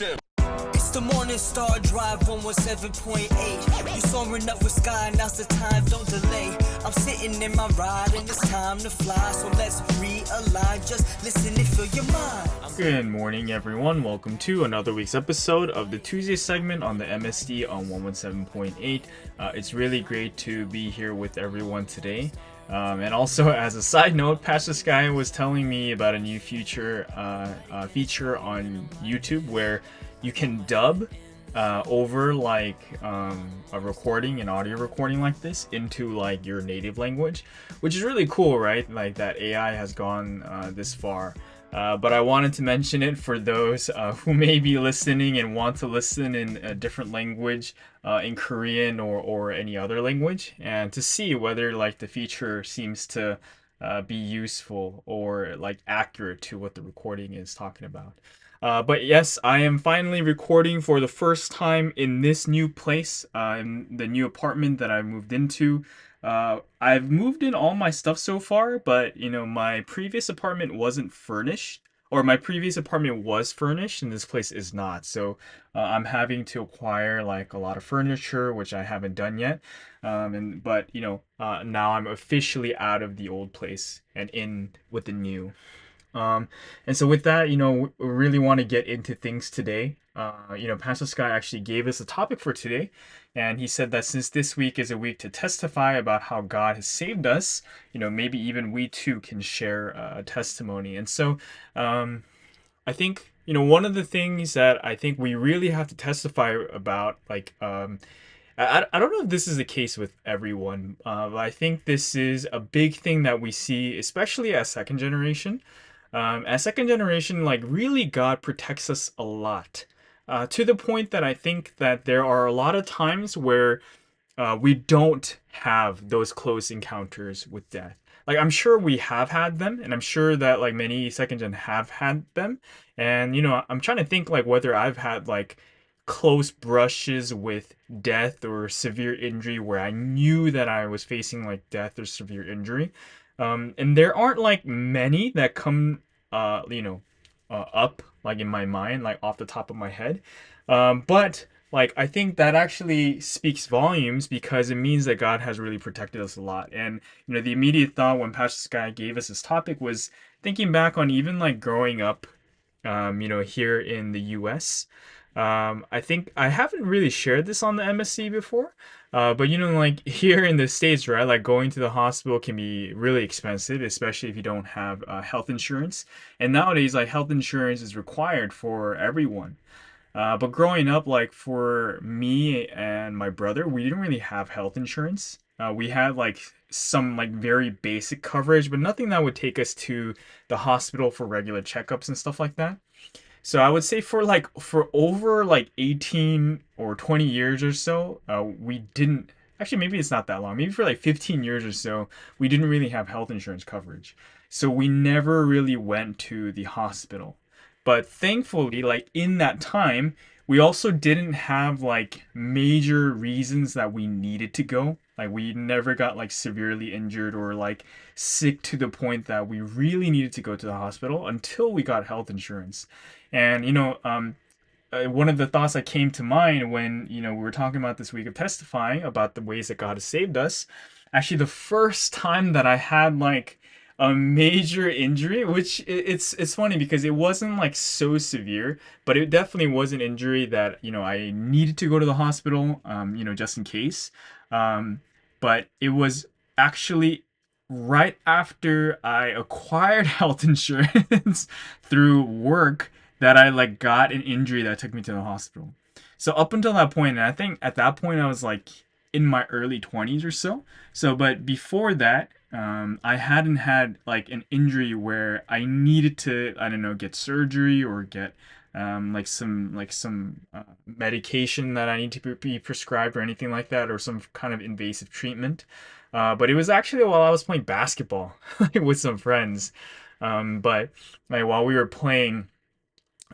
It's the Morning Star Drive 117.8. You soaring up with sky, now's the time, don't delay. I'm sitting in my ride and it's time to fly. So let's realign, just listen and fill your mind. Good morning, everyone. Welcome to another week's episode of the Tuesday segment on the MSD on 117.8. It's really great to be here with everyone today. And also, as a side note, Pastor Sky was telling me about a new feature on YouTube where you can dub over like a recording, an audio recording like this into like your native language, which is really cool, right? Like that AI has gone this far. But I wanted to mention it for those who may be listening and want to listen in a different language, in Korean or any other language, and to see whether like the feature seems to be useful or like accurate to what the recording is talking about. But yes, I am finally recording for the first time in this new place, in the new apartment that I moved into. I've moved in all my stuff so far, but my previous apartment wasn't furnished, or my previous apartment was furnished, and this place is not. So I'm having to acquire like a lot of furniture, which I haven't done yet. But now I'm officially out of the old place and in with the new. And so with that, we really want to get into things today. Pastor Sky actually gave us a topic for today, and he said that since this week is a week to testify about how God has saved us, maybe even we too can share a testimony. And so, I think, one of the things that I think we really have to testify about, like, I don't know if this is the case with everyone, but I think this is a big thing that we see, especially as second generation. As second generation, like really God protects us a lot. To the point that I think that there are a lot of times where we don't have those close encounters with death. Like I'm sure we have had them, and I'm sure that like many second gen have had them. And I'm trying to think like whether I've had like close brushes with death or severe injury where I knew that I was facing like death or severe injury. And there aren't like many that come, up like in my mind, like off the top of my head. But like I think that actually speaks volumes because it means that God has really protected us a lot. And the immediate thought when Pastor Sky gave us this topic was thinking back on even like growing up, here in the U.S. I think I haven't really shared this on the MSC before, but like here in the States, right? Like going to the hospital can be really expensive, especially if you don't have health insurance. And nowadays, like health insurance is required for everyone. But growing up, like for me and my brother, we didn't really have health insurance. We had like some like very basic coverage, but nothing that would take us to the hospital for regular checkups and stuff like that. So I would say for over like 18 or 20 years or so, we didn't actually maybe it's not that long. Maybe for like 15 years or so, we didn't really have health insurance coverage. So we never really went to the hospital. But thankfully, like in that time, we also didn't have like major reasons that we needed to go. Like we never got like severely injured or like sick to the point that we really needed to go to the hospital until we got health insurance. And one of the thoughts that came to mind when we were talking about this week of testifying about the ways that God has saved us, actually the first time that I had like a major injury, which it's funny because it wasn't like so severe, but it definitely was an injury that I needed to go to the hospital, just in case. But it was actually right after I acquired health insurance through work that I like got an injury that took me to the hospital. So up until that point, and I think at that point I was like in my early 20s or so. So, but before that, I hadn't had like an injury where I needed to, I don't know, get surgery or get some medication that I need to be prescribed or anything like that, or some kind of invasive treatment. But it was actually while I was playing basketball with some friends. But like while we were playing,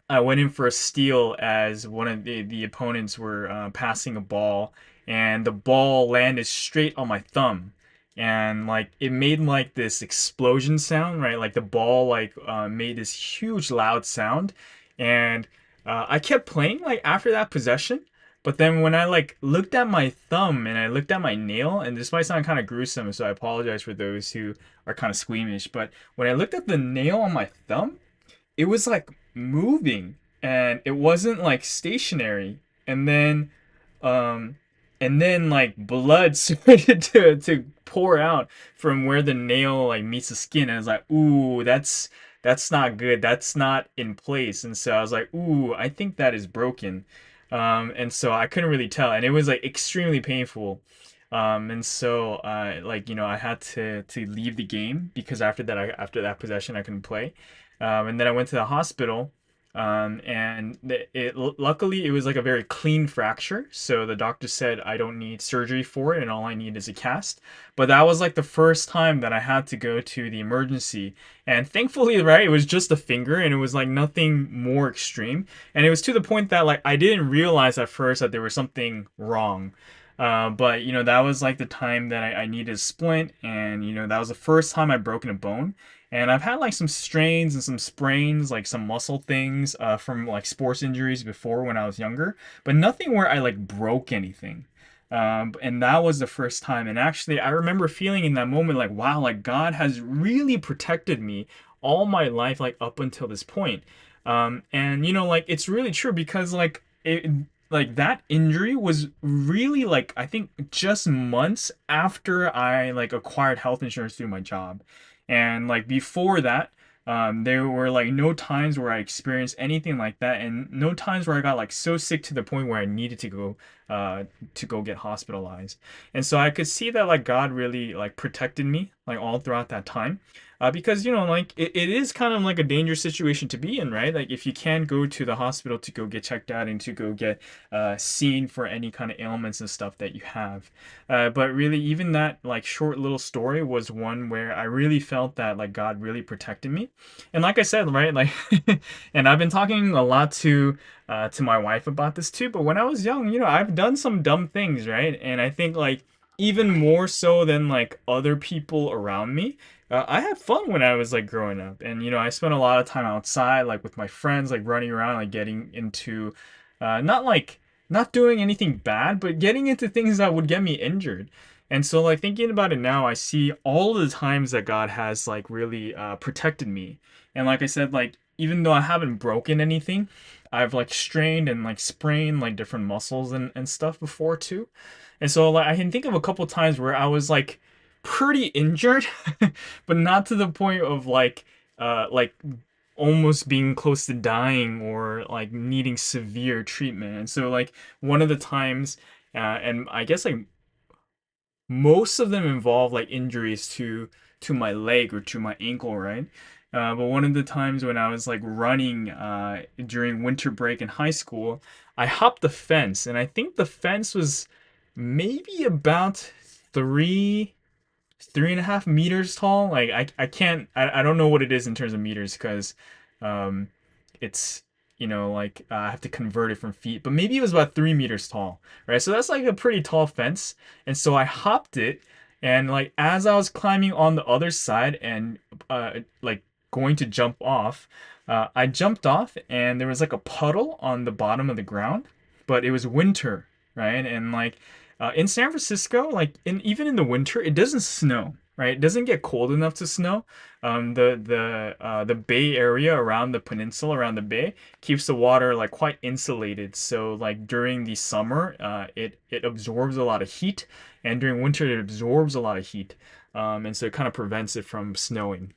I went in for a steal as one of the opponents were passing a ball, and the ball landed straight on my thumb. And like it made like this explosion sound, right? Like the ball like made this huge loud sound, and I kept playing like after that possession, but then when I like looked at my thumb and I looked at my nail, and this might sound kind of gruesome, so I apologize for those who are kind of squeamish, but when I looked at the nail on my thumb, it was like moving and it wasn't like stationary. And then um like blood started to pour out from where the nail like meets the skin, and I was like, ooh, that's not good, that's not in place. And so I was like, ooh, I think that is broken. And so I couldn't really tell, and it was like extremely painful. And so like, I had to leave the game because after that possession I couldn't play. And then I went to the hospital, and luckily it was like a very clean fracture. So the doctor said I don't need surgery for it, and all I need is a cast. But that was like the first time that I had to go to the emergency, and thankfully, right, it was just a finger, and it was like nothing more extreme. And it was to the point that like I didn't realize at first that there was something wrong. But that was like the time that I needed a splint, and that was the first time I'd broken a bone. And I've had like some strains and some sprains, like some muscle things from like sports injuries before when I was younger, but nothing where I like broke anything. And that was the first time. And actually, I remember feeling in that moment like, wow, like God has really protected me all my life, like up until this point. And like it's really true because like that injury was really like I think just months after I like acquired health insurance through my job. And like before that, there were like no times where I experienced anything like that, and no times where I got like so sick to the point where I needed to go get hospitalized. And so I could see that like God really like protected me like all throughout that time. Because like it is kind of like a dangerous situation to be in, right? Like if you can't go to the hospital to go get checked out and to go get seen for any kind of ailments and stuff that you have. But really, even that like short little story was one where I really felt that like God really protected me. And like I said, right, like, and I've been talking a lot to my wife about this too. But when I was young, I've done some dumb things, right? And I think like even more so than like other people around me. I had fun when I was like growing up, and I spent a lot of time outside, like with my friends, like running around, like getting into, not like not doing anything bad, but getting into things that would get me injured. And so, like thinking about it now, I see all the times that God has like really protected me. And like I said, like even though I haven't broken anything, I've like strained and like sprained like different muscles and stuff before too. And so like I can think of a couple times where I was like pretty injured, but not to the point of like almost being close to dying or like needing severe treatment. And so like one of the times, and I guess like most of them involve like injuries to my leg or to my ankle, right? But one of the times when I was like running during winter break in high school, I hopped the fence, and I think the fence was maybe about three 3.5 meters tall. Like I can't I don't know what it is in terms of meters because um it's like I have to convert it from feet, but maybe it was about 3 meters tall, right? So that's like a pretty tall fence. And so I hopped it, and like as I was climbing on the other side and like going to jump off, I jumped off, and there was like a puddle on the bottom of the ground, but it was winter, right? And like in San Francisco, like even in the winter, it doesn't snow, right? It doesn't get cold enough to snow. The Bay Area around the peninsula, around the bay, keeps the water like quite insulated. So like during the summer, it absorbs a lot of heat, and during winter it absorbs a lot of heat, and so it kind of prevents it from snowing.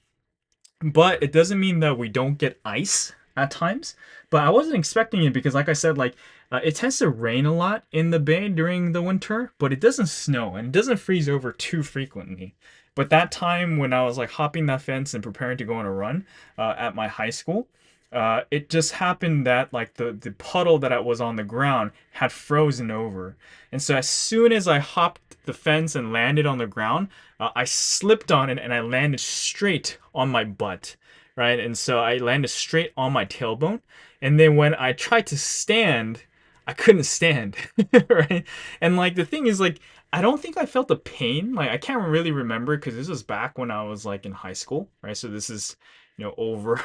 But it doesn't mean that we don't get ice at times. But I wasn't expecting it because, like I said, like it tends to rain a lot in the bay during the winter, but it doesn't snow and it doesn't freeze over too frequently. But that time when I was like hopping that fence and preparing to go on a run at my high school, it just happened that like the puddle that I was on the ground had frozen over. And so as soon as I hopped the fence and landed on the ground, I slipped on it and I landed straight on my butt, right? And so I landed straight on my tailbone. And then when I tried to stand, I couldn't stand, right? And like the thing is like I don't think I felt the pain. Like I can't really remember because this was back when I was like in high school, right? So this is over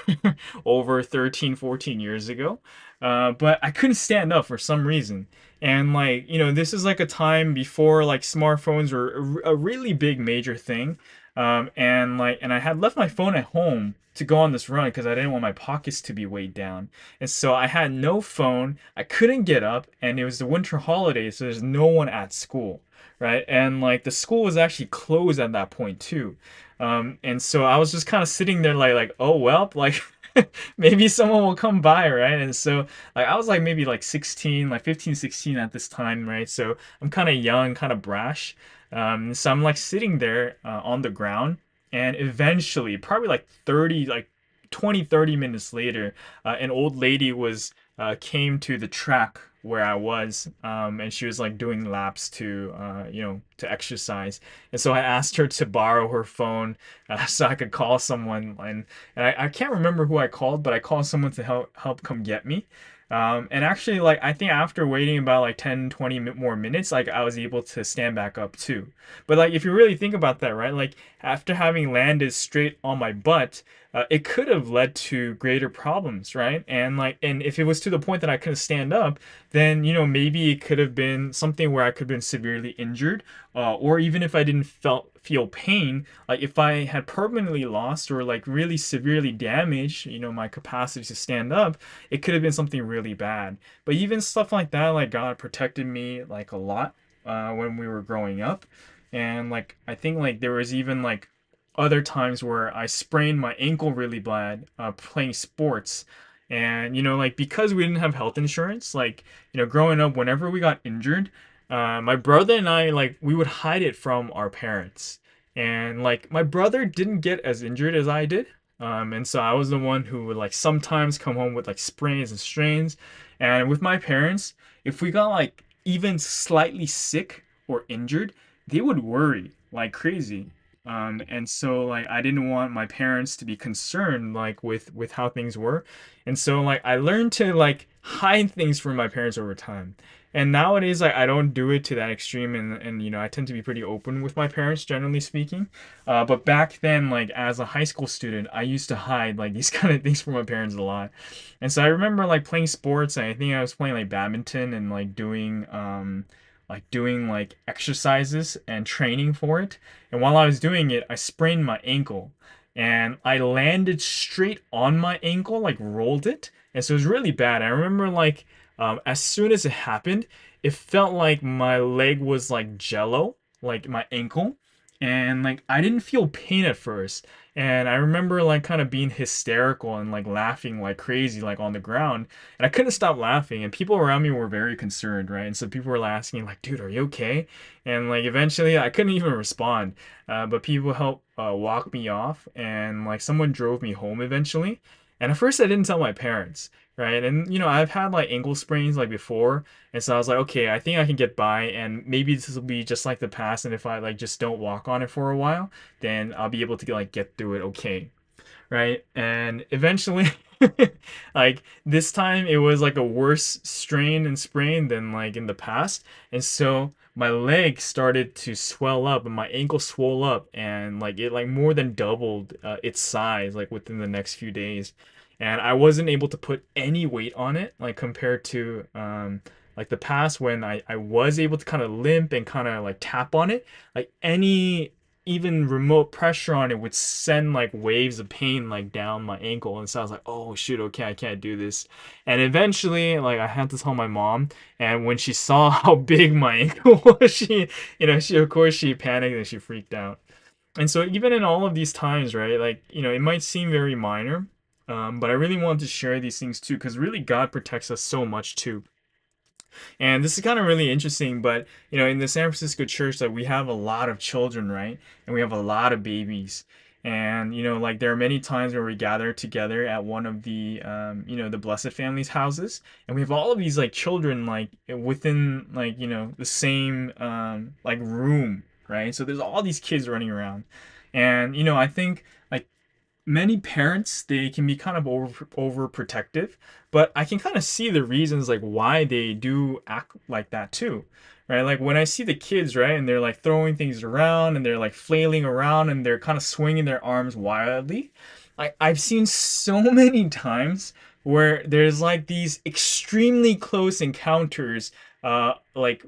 over 13, 14 years ago. But I couldn't stand up for some reason. And like, this is like a time before like smartphones were a really big major thing. And I had left my phone at home to go on this run because I didn't want my pockets to be weighed down. And so I had no phone. I couldn't get up, and it was the winter holidays, so there's no one at school, right? And like the school was actually closed at that point too. And so I was just kind of sitting there like, oh well, like maybe someone will come by, right? And so like I was like maybe like 16, like 15, 16 at this time, right? So I'm kind of young, kind of brash. So I'm like sitting there on the ground, and eventually, probably like 30, like 20, 30 minutes later, an old lady was came to the track where I was, and she was like doing laps to exercise. And so I asked her to borrow her phone so I could call someone, and I can't remember who I called, but I called someone to help come get me. And actually, like, I think after waiting about like 10, 20 more minutes, like, I was able to stand back up too. But, like, if you really think about that, right, like, after having landed straight on my butt, it could have led to greater problems, right? And if it was to the point that I couldn't stand up, then, maybe it could have been something where I could have been severely injured, or even if I didn't feel pain, like if I had permanently lost or like really severely damaged, my capacity to stand up, it could have been something really bad. But even stuff like that, like God protected me like a lot when we were growing up. And like I think like there was even like other times where I sprained my ankle really bad playing sports. And like because we didn't have health insurance, like growing up, whenever we got injured, my brother and I, like, we would hide it from our parents. And like my brother didn't get as injured as I did. And so I was the one who would like sometimes come home with like sprains and strains. And with my parents, if we got like even slightly sick or injured, they would worry like crazy. And so like I didn't want my parents to be concerned like with how things were. And so like I learned to like hide things from my parents over time. And nowadays like I don't do it to that extreme, and I tend to be pretty open with my parents generally speaking. But back then, like as a high school student, I used to hide like these kind of things from my parents a lot. And so I remember like playing sports, and I think I was playing like badminton and like doing like exercises and training for it. And while I was doing it, I sprained my ankle, and I landed straight on my ankle, like rolled it. And so it was really bad. I remember like as soon as it happened, it felt like my leg was like jello, like my ankle. And like I didn't feel pain at first. And I remember like kind of being hysterical and like laughing like crazy, like on the ground. And I couldn't stop laughing. And people around me were very concerned, right? And so people were asking, like, dude, are you okay? And like eventually I couldn't even respond. But people helped walk me off. And like someone drove me home eventually. And at first I didn't tell my parents, right? And I've had like ankle sprains like before, and so I was like, okay, I think I can get by, and maybe this will be just like the past, and if I like just don't walk on it for a while, then I'll be able to like get through it okay, right? And eventually, like this time, it was like a worse strain and sprain than like in the past, and so my leg started to swell up and my ankle swelled up, and like it like more than doubled its size like within the next few days. And I wasn't able to put any weight on it like compared to like the past when I was able to kind of limp and kind of like tap on it. Like any even remote pressure on it would send like waves of pain like down my ankle. And so I was like, oh shoot, okay, I can't do this. And eventually like I had to tell my mom, and when she saw how big my ankle was, she of course she panicked and she freaked out. And so even in all of these times, right, like it might seem very minor, but I really wanted to share these things too, because really God protects us so much too. And this is kind of really interesting, but in the San Francisco church, like we have a lot of children, right? And we have a lot of babies. And like there are many times where we gather together at one of the Blessed Family's houses, and we have all of these like children like within like the same like room, right? So there's all these kids running around, and I think like many parents, they can be kind of overprotective, but I can kind of see the reasons like why they do act like that too, right? Like when I see the kids, right, and they're like throwing things around and they're like flailing around and they're kind of swinging their arms wildly, I've seen so many times where there's like these extremely close encounters, like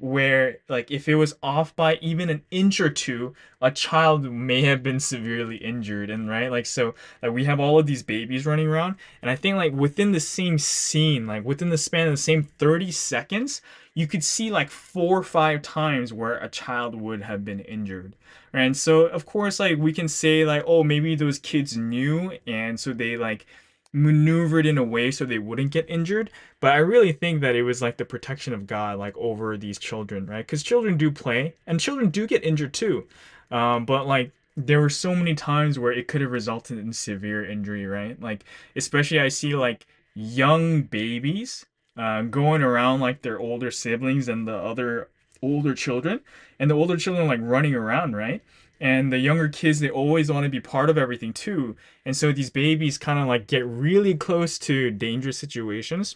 where like if it was off by even an inch or two, a child may have been severely injured. And right, like, so like we have all of these babies running around, and I think like within the same scene, like within the span of the same 30 seconds, you could see like 4 or 5 times where a child would have been injured. Right? And so of course, like, we can say like, oh, maybe those kids knew, and so they like maneuvered in a way so they wouldn't get injured. But I really think that it was like the protection of God, like, over these children, right? Because children do play and children do get injured too. But like, there were so many times where it could have resulted in severe injury, right? Like, especially I see like young babies going around like their older siblings and the other older children, and the older children like running around, right? And the younger kids, they always want to be part of everything too. And so these babies kind of like get really close to dangerous situations,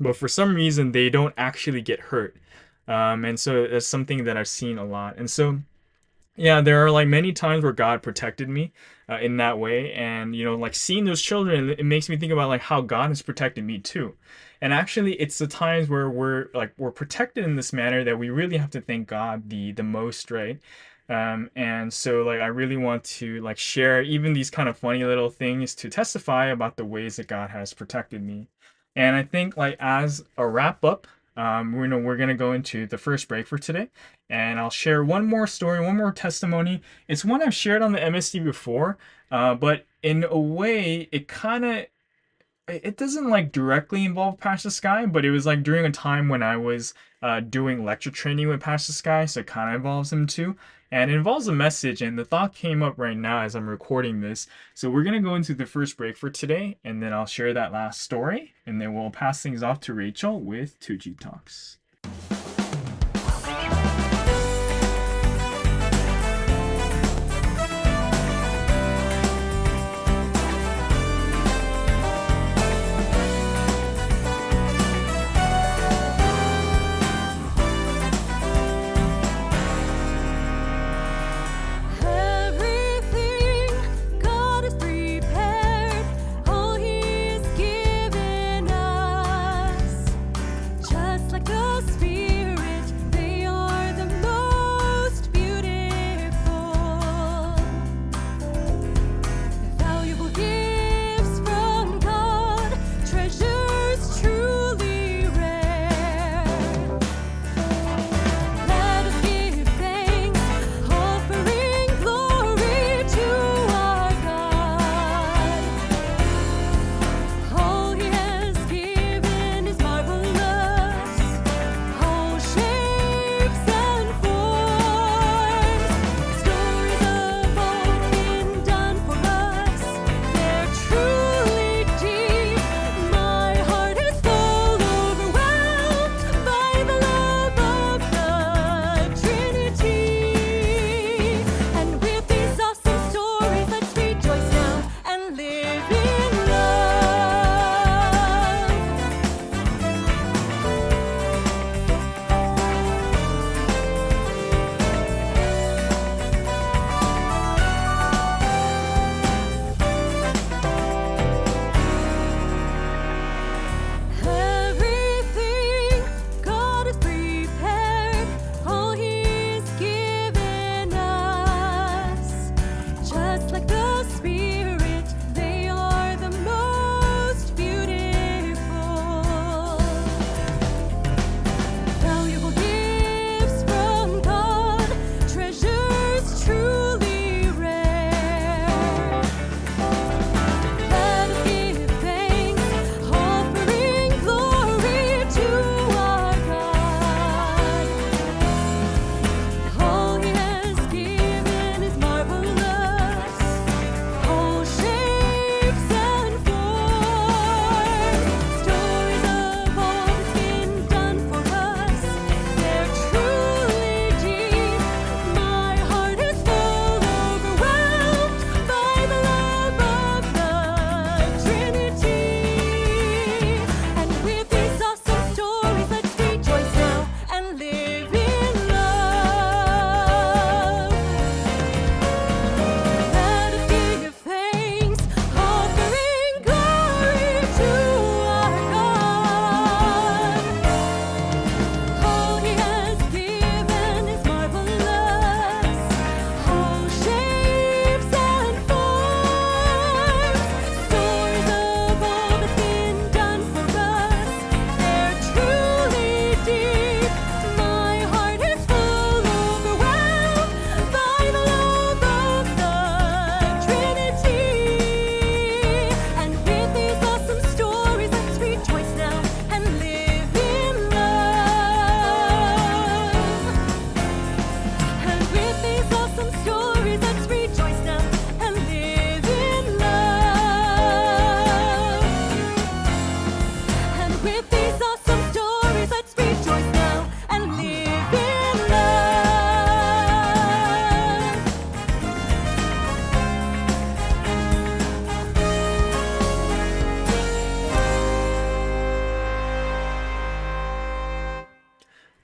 but for some reason they don't actually get hurt. And so that's something that I've seen a lot. And so yeah, there are like many times where God protected me in that way, and like seeing those children, it makes me think about like how God has protected me too. And actually, it's the times where we're protected in this manner that we really have to thank God the most, right? And so like I really want to like share even these kind of funny little things to testify about the ways that God has protected me. And I think like as a wrap up, we're gonna go into the first break for today, and I'll share one more story, one more testimony. It's one I've shared on the MSD before, but in a way, it doesn't like directly involve Pastor Sky, but it was like during a time when I was doing lecture training with Pastor Sky, so it kind of involves him too. And it involves a message, and the thought came up right now as I'm recording this. So we're gonna go into the first break for today, and then I'll share that last story, and then we'll pass things off to Rachel with 2G Talks. Like the With these awesome stories, let's rejoice now and live in love.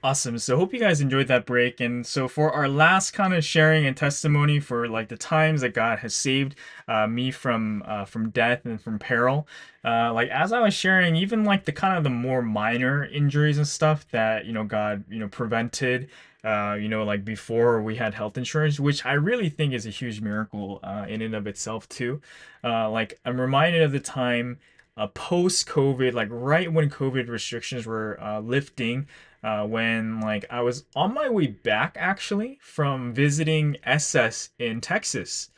Awesome. So hope you guys enjoyed that break. And so for our last kind of sharing and testimony for like the times that God has saved me from death and from peril, like as I was sharing, even like the kind of the more minor injuries and stuff that God prevented. Like before we had health insurance, which I really think is a huge miracle in and of itself too. Like I'm reminded of the time post COVID, like right when COVID restrictions were lifting, when like I was on my way back actually from visiting SS in Texas,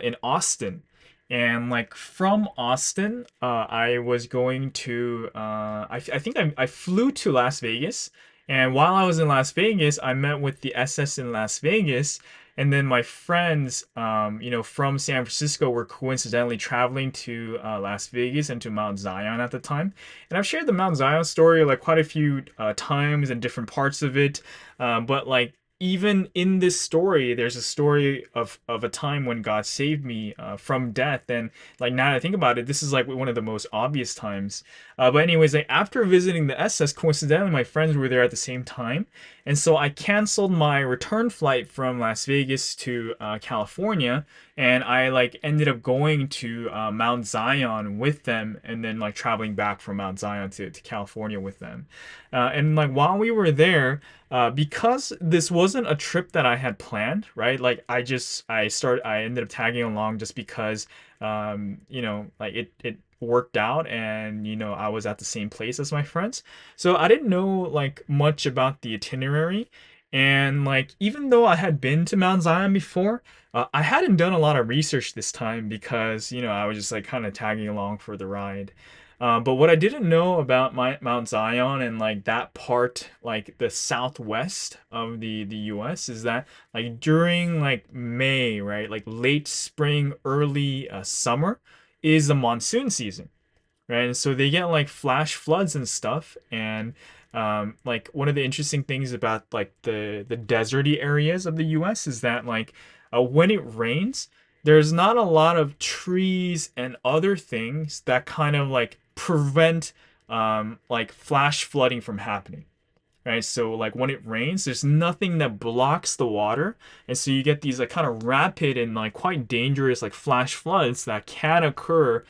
in Austin. And like from Austin, I was going to, I think I flew to Las Vegas. And while I was in Las Vegas, I met with the SS in Las Vegas. And then my friends, from San Francisco were coincidentally traveling to Las Vegas and to Mount Zion at the time. And I've shared the Mount Zion story like quite a few times and different parts of it. But like even in this story, there's a story of a time when God saved me from death. And like now that I think about it, this is like one of the most obvious times. But anyways, like after visiting the SS, coincidentally, my friends were there at the same time. And so I canceled my return flight from Las Vegas to California, and I like ended up going to Mount Zion with them, and then like traveling back from Mount Zion to California with them. And like while we were there, because this wasn't a trip that I had planned, right? Like I ended up tagging along just because, like it worked out, and I was at the same place as my friends. So I didn't know like much about the itinerary. And like even though I had been to Mount Zion before, I hadn't done a lot of research this time because I was just like kind of tagging along for the ride. But what I didn't know about Mount Zion and like that part, like the southwest of the U.S., is that like during like May, right, like late spring, early summer, is the monsoon season, right? And so they get like flash floods and stuff. And like one of the interesting things about like the deserty areas of the U.S. is that like when it rains, there's not a lot of trees and other things that kind of like prevent like flash flooding from happening, right? So like when it rains, there's nothing that blocks the water, and so you get these like kind of rapid and like quite dangerous like flash floods that can occur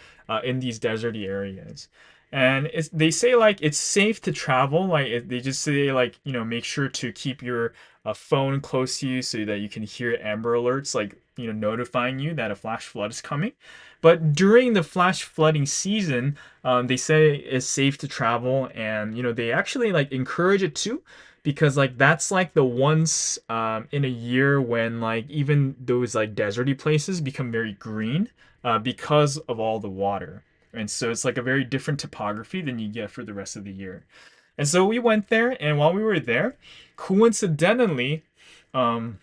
in these deserty areas. And they say like it's safe to travel. Like they just say like make sure to keep your phone close to you so that you can hear Amber Alerts like notifying you that a flash flood is coming. But during the flash flooding season, they say it's safe to travel, and they actually like encourage it too, because like that's like the once in a year when like even those like deserty places become very green because of all the water. And so it's like a very different topography than you get for the rest of the year. And so we went there, and while we were there, coincidentally, um,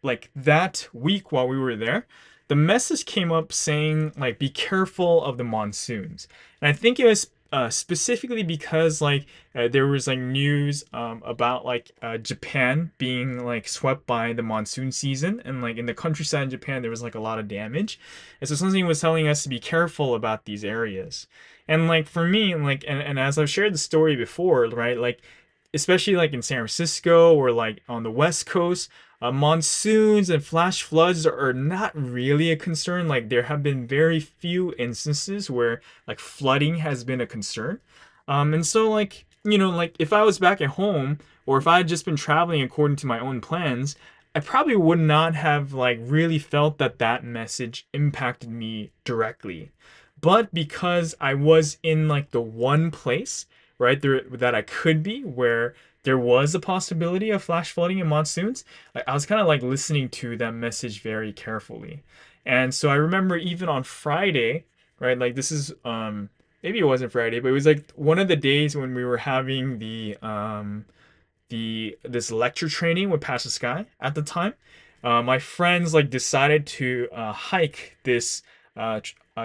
like that week while we were there, the message came up saying like be careful of the monsoons. And I think it was specifically because like there was like news about like Japan being like swept by the monsoon season, and like in the countryside in Japan there was like a lot of damage. And so something was telling us to be careful about these areas. And like for me, like and as I've shared the story before, right, like especially like in San Francisco or like on the West Coast, monsoons and flash floods are not really a concern. Like there have been very few instances where like flooding has been a concern. And so like like if I was back at home, or if I had just been traveling according to my own plans, I probably would not have like really felt that message impacted me directly. But because I was in like the one place, right, there that I could be, where there was a possibility of flash flooding and monsoons, like I was kind of like listening to that message very carefully. And so I remember even on Friday, right, like this is maybe it wasn't Friday, but it was like one of the days when we were having the this lecture training with Pastor Sky at the time. My friends like decided to hike this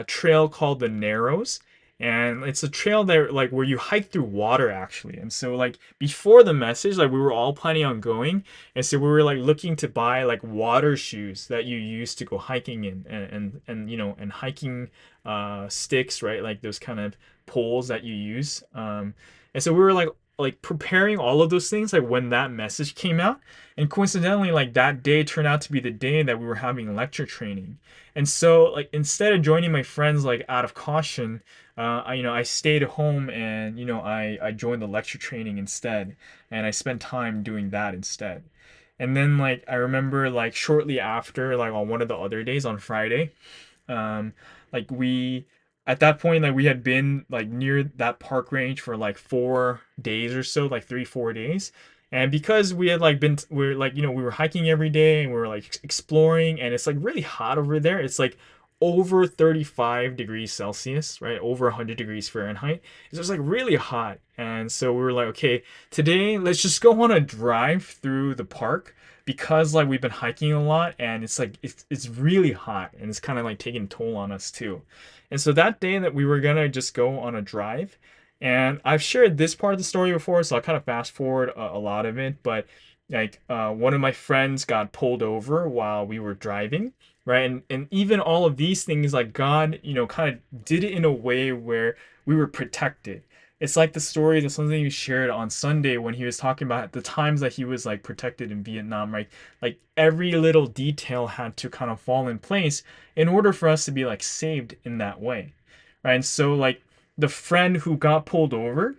trail called the Narrows, and it's a trail there like where you hike through water actually. And so like before the message, like we were all planning on going, and so we were like looking to buy like water shoes that you use to go hiking in, and you know, and hiking sticks, right? Like those kind of poles that you use. And so we were like preparing all of those things like when that message came out. And coincidentally, like that day turned out to be the day that we were having lecture training. And so like instead of joining my friends like out of caution, you know, I stayed home, and you know, I joined the lecture training instead, and I spent time doing that instead. And then like I remember like shortly after, like on one of the other days on Friday, um, like we at that point like we had been like near that park range for like 4 days or so, like 3 4 days. And because we had like we're like, you know, we were hiking every day and we were like exploring, and it's like really hot over there. It's like over 35 degrees Celsius, right? Over 100 degrees Fahrenheit. It's just like really hot. And so we were like, okay, today let's just go on a drive through the park, because like we've been hiking a lot, and it's like it's really hot, and it's kind of like taking a toll on us too. And so that day that we were gonna just go on a drive, and I've shared this part of the story before, so I'll kind of fast forward a lot of it. But like one of my friends got pulled over while we were driving, right? And even all of these things, like God, you know, kind of did it in a way where we were protected. It's like the story that something you shared on Sunday when he was talking about the times that he was like protected in Vietnam, right? Like every little detail had to kind of fall in place in order for us to be like saved in that way, right? And so like the friend who got pulled over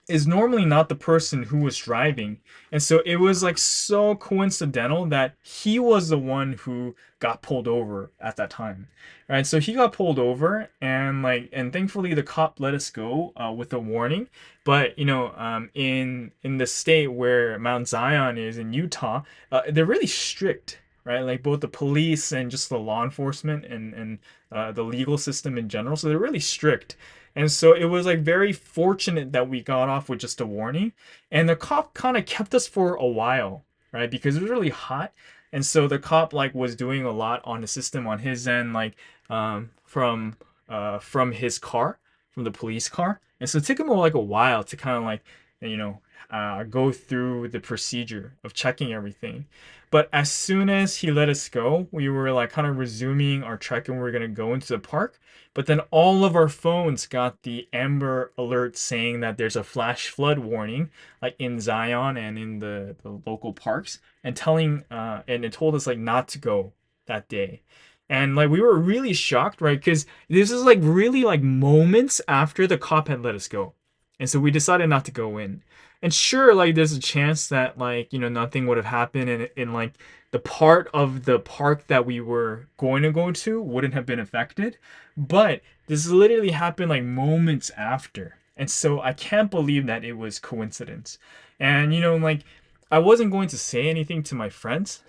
is normally not the person who was driving. And so it was like so coincidental that he was the one who got pulled over at that time. Right? So he got pulled over, and like, and thankfully the cop let us go with a warning. But you know, in the state where Mount Zion is in Utah, they're really strict, right? Like both the police and just the law enforcement, and the legal system in general. So they're really strict. And so it was like very fortunate that we got off with just a warning. And the cop kind of kept us for a while, right? Because it was really hot. And so the cop like was doing a lot on the system on his end, like from his car, from the police car. And so it took him like a while to kind of like, you know, go through the procedure of checking everything. But as soon as he let us go, we were like kind of resuming our trek, and we were gonna go into the park. But then all of our phones got the Amber Alert saying that there's a flash flood warning, like in Zion and in the local parks, and and it told us like not to go that day. And like we were really shocked, right? Because this is like really like moments after the cop had let us go. And so we decided not to go in. And sure, like there's a chance that like, you know, nothing would have happened, in like the part of the park that we were going to go to wouldn't have been affected. But this literally happened like moments after. And so I can't believe that it was coincidence. And you know, like I wasn't going to say anything to my friends,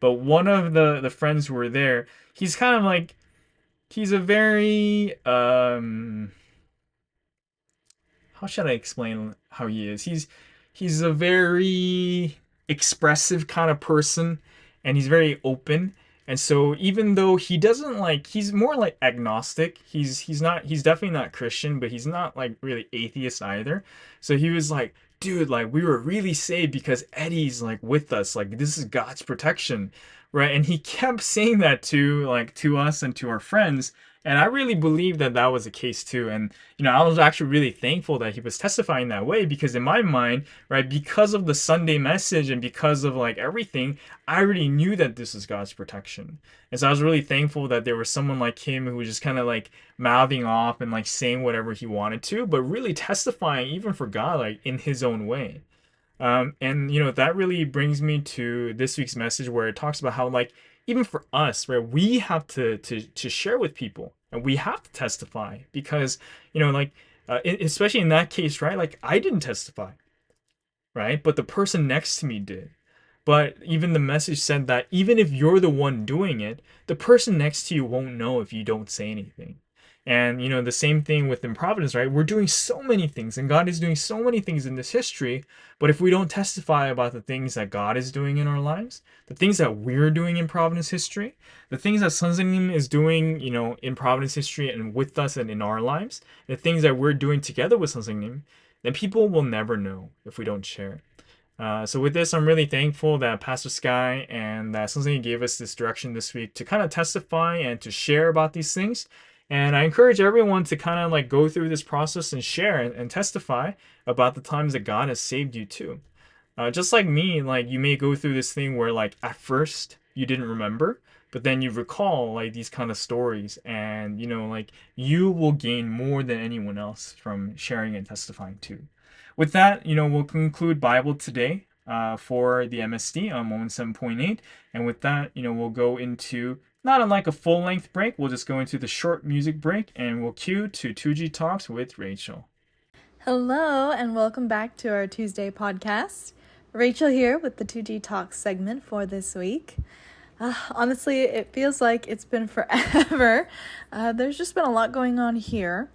but one of the friends who were there, he's kind of like, he's a very how should I explain how he is? He's a very expressive kind of person, and he's very open. And so even though he doesn't like, he's more like agnostic. He's definitely not Christian, but he's not like really atheist either. So he was like, dude, like we were really saved because Eddie's like with us. Like this is God's protection, right? And he kept saying that to us and to our friends. And I really believe that that was the case too. And, you know, I was actually really thankful that he was testifying that way, because in my mind, right, because of the Sunday message and because of like everything, I already knew that this is God's protection. And so I was really thankful that there was someone like him who was just kind of like mouthing off and like saying whatever he wanted to, but really testifying even for God, like in his own way. And you know, that really brings me to this week's message, where it talks about how like even for us, right, we have to share with people, and we have to testify, because you know, like especially in that case, right, like I didn't testify, right, but the person next to me did. But even the message said that even if you're the one doing it, the person next to you won't know if you don't say anything. And, the same thing within Providence, right? We're doing so many things, and God is doing so many things in this history. But if we don't testify about the things that God is doing in our lives, the things that we're doing in Providence history, the things that Sunzangnim is doing, in Providence history and with us and in our lives, the things that we're doing together with Sunzangnim, then people will never know if we don't share. So with this, I'm really thankful that Pastor Sky and that Sunzangnim gave us this direction this week to kind of testify and to share about these things. And I encourage everyone to kind of like go through this process and share and testify about the times that God has saved you too. Just like me, like you may go through this thing where like at first you didn't remember, but then you recall like these kind of stories, and like you will gain more than anyone else from sharing and testifying too. With that, we'll conclude Bible today for the MSD on 117.8. And with that, we'll go into not unlike a full-length break. We'll just go into the short music break, and we'll cue to 2G Talks with Rachel. Hello, and welcome back to our Tuesday podcast. Rachel here with the 2G Talks segment for this week. Honestly, it feels like it's been forever. There's just been a lot going on here,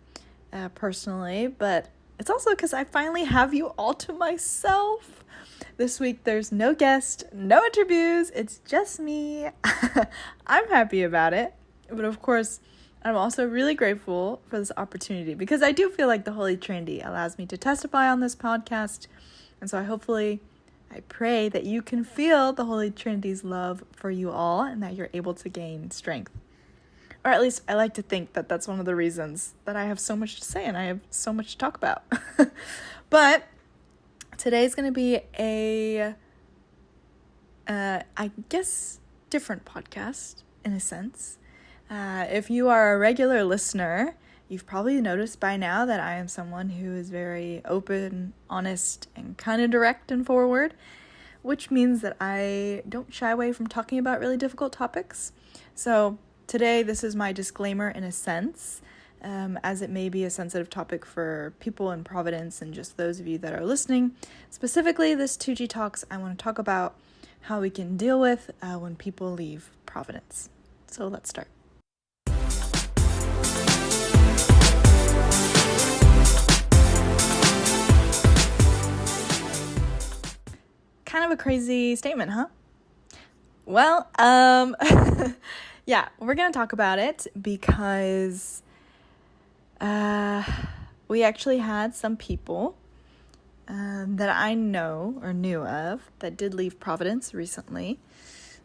personally, but it's also because I finally have you all to myself. This week, there's no guest, no interviews. It's just me. I'm happy about it. But of course, I'm also really grateful for this opportunity because I do feel like the Holy Trinity allows me to testify on this podcast. And so I pray that you can feel the Holy Trinity's love for you all and that you're able to gain strength. Or at least I like to think that that's one of the reasons that I have so much to say and I have so much to talk about. But today's going to be I guess, different podcast in a sense. If you are a regular listener, you've probably noticed by now that I am someone who is very open, honest, and kind of direct and forward, which means that I don't shy away from talking about really difficult topics. So today, this is my disclaimer in a sense, as it may be a sensitive topic for people in Providence and just those of you that are listening. Specifically, this 2G Talks, I want to talk about how we can deal with when people leave Providence. So let's start. Kind of a crazy statement, huh? Well, yeah, we're going to talk about it because we actually had some people that I know or knew of that did leave Providence recently.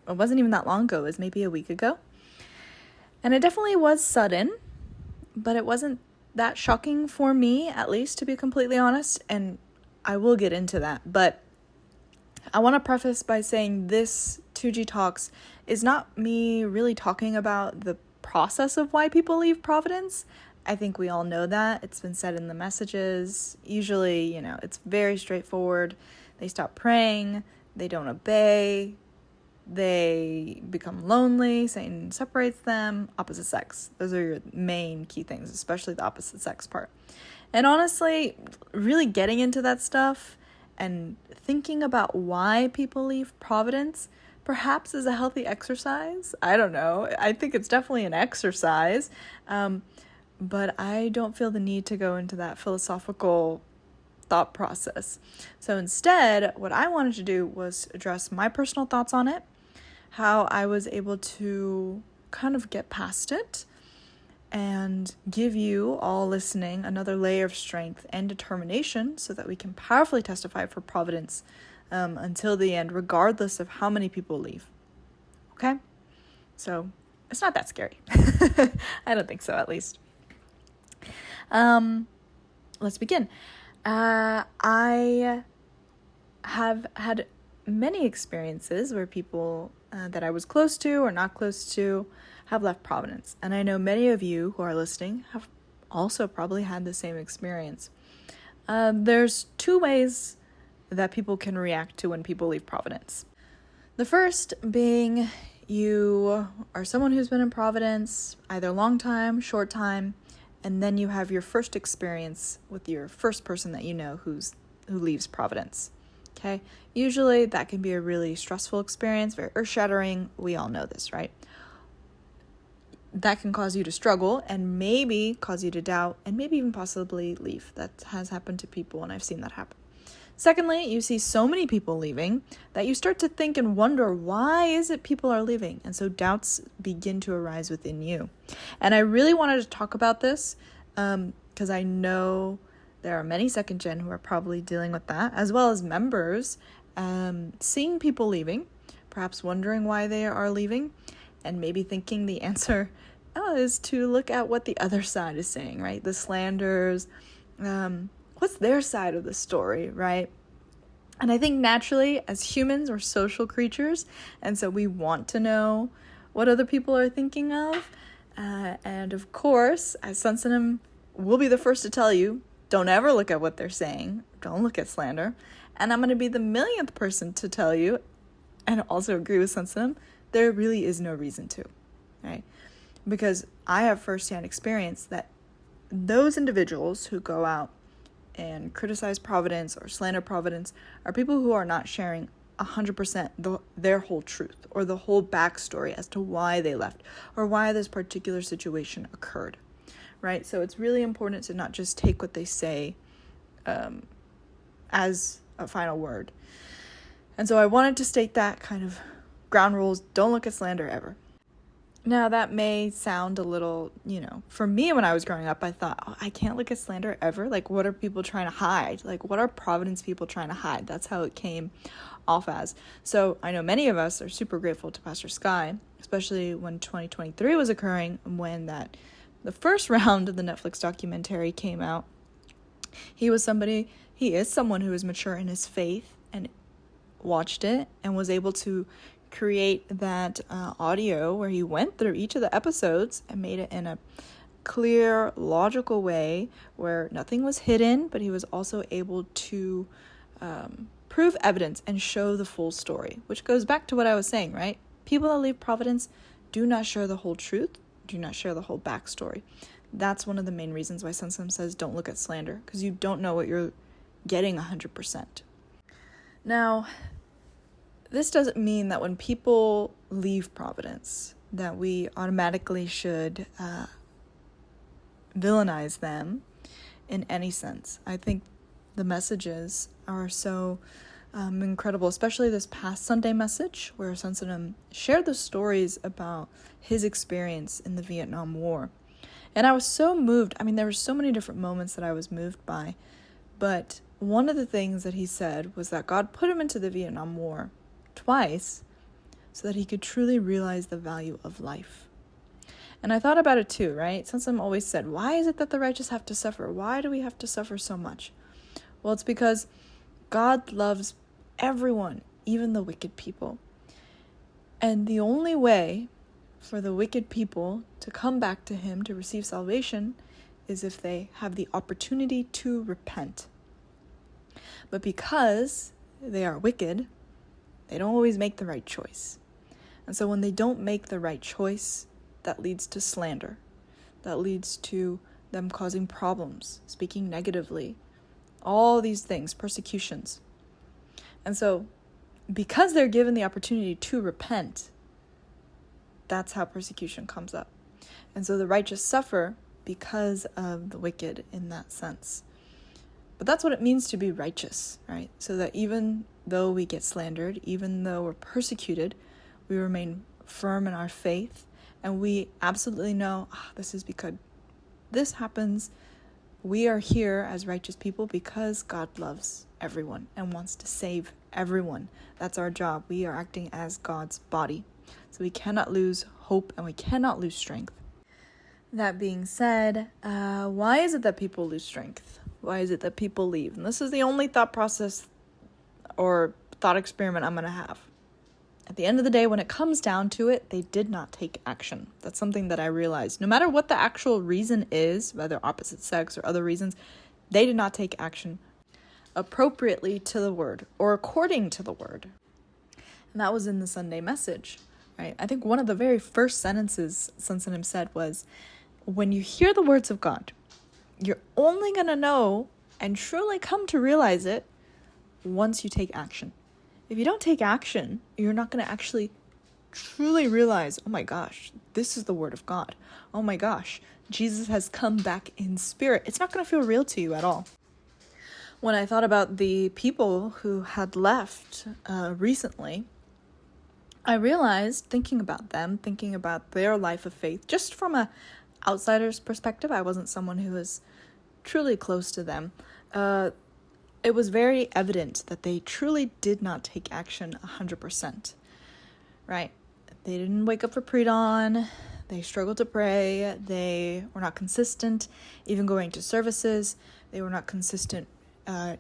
It wasn't even that long ago. It was maybe a week ago. And it definitely was sudden, but it wasn't that shocking for me, at least, to be completely honest. And I will get into that. But I want to preface by saying this 2G Talks is not me really talking about the process of why people leave Providence. I think we all know that. It's been said in the messages. Usually, it's very straightforward. They stop praying. They don't obey. They become lonely. Satan separates them. Opposite sex. Those are your main key things, especially the opposite sex part. And honestly, really getting into that stuff and thinking about why people leave Providence perhaps is a healthy exercise. I don't know. I think it's definitely an exercise. But I don't feel the need to go into that philosophical thought process. So instead, what I wanted to do was address my personal thoughts on it, how I was able to kind of get past it, and give you all listening another layer of strength and determination so that we can powerfully testify for Providence until the end, regardless of how many people leave. Okay? So it's not that scary. I don't think so, at least. Let's begin. I have had many experiences where people that I was close to or not close to have left Providence. And I know many of you who are listening have also probably had the same experience. There's two ways that people can react to when people leave Providence. The first being you are someone who's been in Providence, either long time, short time, and then you have your first experience with your first person that you know who leaves Providence. Okay? Usually that can be a really stressful experience, very earth-shattering. We all know this, right? that can cause you to struggle and maybe cause you to doubt and maybe even possibly leave. That has happened to people, and I've seen that happen. Secondly, you see so many people leaving that you start to think and wonder, why is it people are leaving? And so doubts begin to arise within you. And I really wanted to talk about this because I know there are many second gen who are probably dealing with that, as well as members seeing people leaving, perhaps wondering why they are leaving, and maybe thinking the answer is to look at what the other side is saying, right? The slanders, what's their side of the story, right? And I think naturally, as humans, we're social creatures, and so we want to know what other people are thinking of. And of course, as Sensitive, we'll be the first to tell you, don't ever look at what they're saying. Don't look at slander. And I'm going to be the millionth person to tell you, and also agree with Sensitive, there really is no reason to, right? Because I have firsthand experience that those individuals who go out and criticize Providence or slander Providence are people who are not sharing 100% their whole truth or the whole backstory as to why they left or why this particular situation occurred, right? So it's really important to not just take what they say as a final word. And so I wanted to state that kind of ground rules. Don't look at slander ever. Now, that may sound a little, for me when I was growing up, I thought, I can't look at slander ever. Like, what are people trying to hide? Like, what are Providence people trying to hide? That's how it came off as. So I know many of us are super grateful to Pastor Sky, especially when 2023 was occurring, when the first round of the Netflix documentary came out. He is someone who is mature in his faith and watched it and was able to create that audio where he went through each of the episodes and made it in a clear, logical way where nothing was hidden, but he was also able to prove evidence and show the full story, which goes back to what I was saying, right? People that leave Providence do not share the whole truth, do not share the whole backstory. That's one of the main reasons why Sensitive says don't look at slander, because you don't know what you're getting 100%. Now, this doesn't mean that when people leave Providence that we automatically should villainize them in any sense. I think the messages are so incredible, especially this past Sunday message where Sensitive shared the stories about his experience in the Vietnam War. And I was so moved. I mean, there were so many different moments that I was moved by, but one of the things that he said was that God put him into the Vietnam War twice so that he could truly realize the value of life. And I thought about it too, right? Sensitive always said, why is it that the righteous have to suffer? Why do we have to suffer so much? Well, it's because God loves everyone, even the wicked people. And the only way for the wicked people to come back to him to receive salvation is if they have the opportunity to repent. But because they are wicked, they don't always make the right choice. And so when they don't make the right choice, that leads to slander. That leads to them causing problems, speaking negatively, all these things, persecutions. And so because they're given the opportunity to repent, that's how persecution comes up. And so the righteous suffer because of the wicked in that sense. But that's what it means to be righteous, right? So that even though we get slandered, even though we're persecuted, we remain firm in our faith, and we absolutely know, this is because this happens. We are here as righteous people because God loves everyone and wants to save everyone. That's our job. We are acting as God's body. So we cannot lose hope and we cannot lose strength. That being said, why is it that people lose strength? Why is it that people leave? And this is the only thought process or thought experiment I'm going to have. At the end of the day, when it comes down to it, they did not take action. That's something that I realized. No matter what the actual reason is, whether opposite sex or other reasons, they did not take action appropriately to the word or according to the word. And that was in the Sunday message, right? I think one of the very first sentences Sensitive said was, when you hear the words of God, you're only going to know and truly come to realize it once you take action. If you don't take action, you're not going to actually truly realize, oh my gosh, this is the word of God. Oh my gosh, Jesus has come back in spirit. It's not going to feel real to you at all. When I thought about the people who had left recently, I realized, thinking about them, thinking about their life of faith, just from a outsider's perspective, I wasn't someone who was truly close to them. It was very evident that they truly did not take action 100%, right? They didn't wake up for pre-dawn. They struggled to pray. They were not consistent, even going to services. They were not consistent,